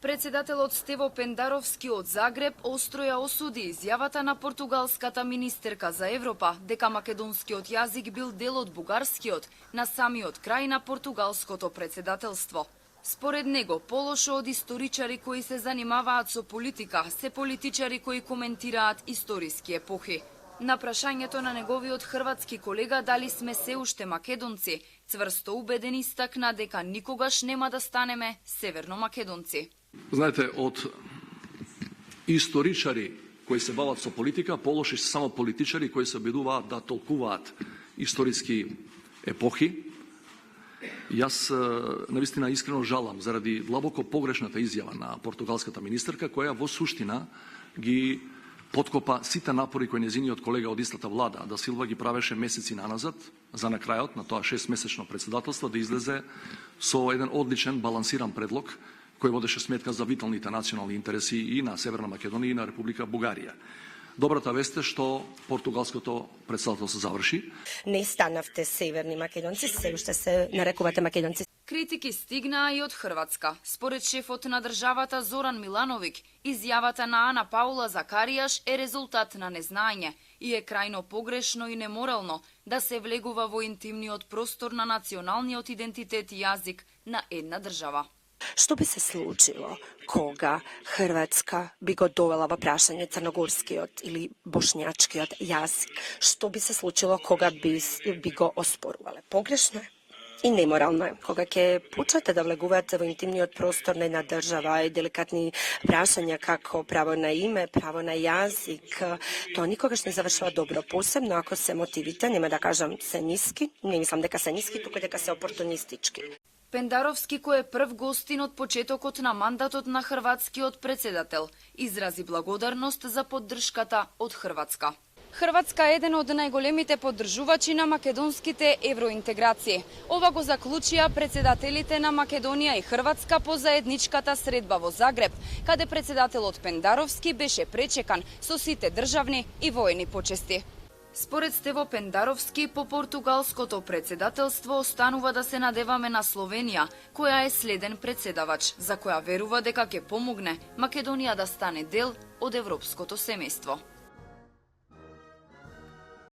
Председателот Стево Пендаровски од Загреб остро ја осуди изјавата на португалската министерка за Европа дека македонскиот јазик бил дел од бугарскиот на самиот крај на португалското председателство. Според него, полошо од историчари кои се занимаваат со политика, се политичари кои коментираат историски епохи. На прашањето на неговиот хрватски колега дали сме се уште македонци, цврсто убеден истакна дека никогаш нема да станеме северно-македонци. Знаете, од историчари кои се бават со политика, полоши се само политичари кои се обидуваат да толкуваат историски епохи. Јас навистина искрено жалам заради длабоко погрешната изјава на португалската министерка, која во суштина ги подкопа сите напори кои незиниот колега од истата влада, да Силва, ги правеше месеци наназад, за на крајот на тоа 6-месечно председателство да излезе со еден одличен, балансиран предлог, кој водеше сметка за виталните национални интереси и на Северна Македонија и на Република Бугарија. Добрата вест е што португалското председателство заврши. Не станавте северни македонци, се уште се нарекувате македонци. Критики стигнаа и од Хрватска. Според шефот на државата Зоран Милановиќ, изјавата на Ана Паула Закаријаш е резултат на незнаење и е крајно погрешно и неморално да се влегува во интимниот простор на националниот идентитет и јазик на една држава. Што би се случило кога Хрватска би го довела во прашање црногорскиот или бошњачкиот јазик? Што би се случило кога би го оспорувале? Погрешно е и неморално е. Кога ќе почнете да влегувате во интимниот простор на една држава и деликатни прашања како право на име, право на јазик, тоа никогаш не завршува добро, посебно ако се мотивите, нема да кажам се ниски, не мислам дека се ниски, туку дека се опортунистички. Пендаровски, кој е прв гостин од почетокот на мандатот на хрватскиот председател, изрази благодарност за поддршката од Хрватска. Хрватска е еден од најголемите поддржувачи на македонските евроинтеграции. Ова го заклучија председателите на Македонија и Хрватска по заедничката средба во Загреб, каде председателот Пендаровски беше пречекан со сите државни и воени почести. Според Стево Пендаровски, по португалското председателство останува да се надеваме на Словенија, која е следен председавач, за која верува дека ќе помогне Македонија да стане дел од европското семејство.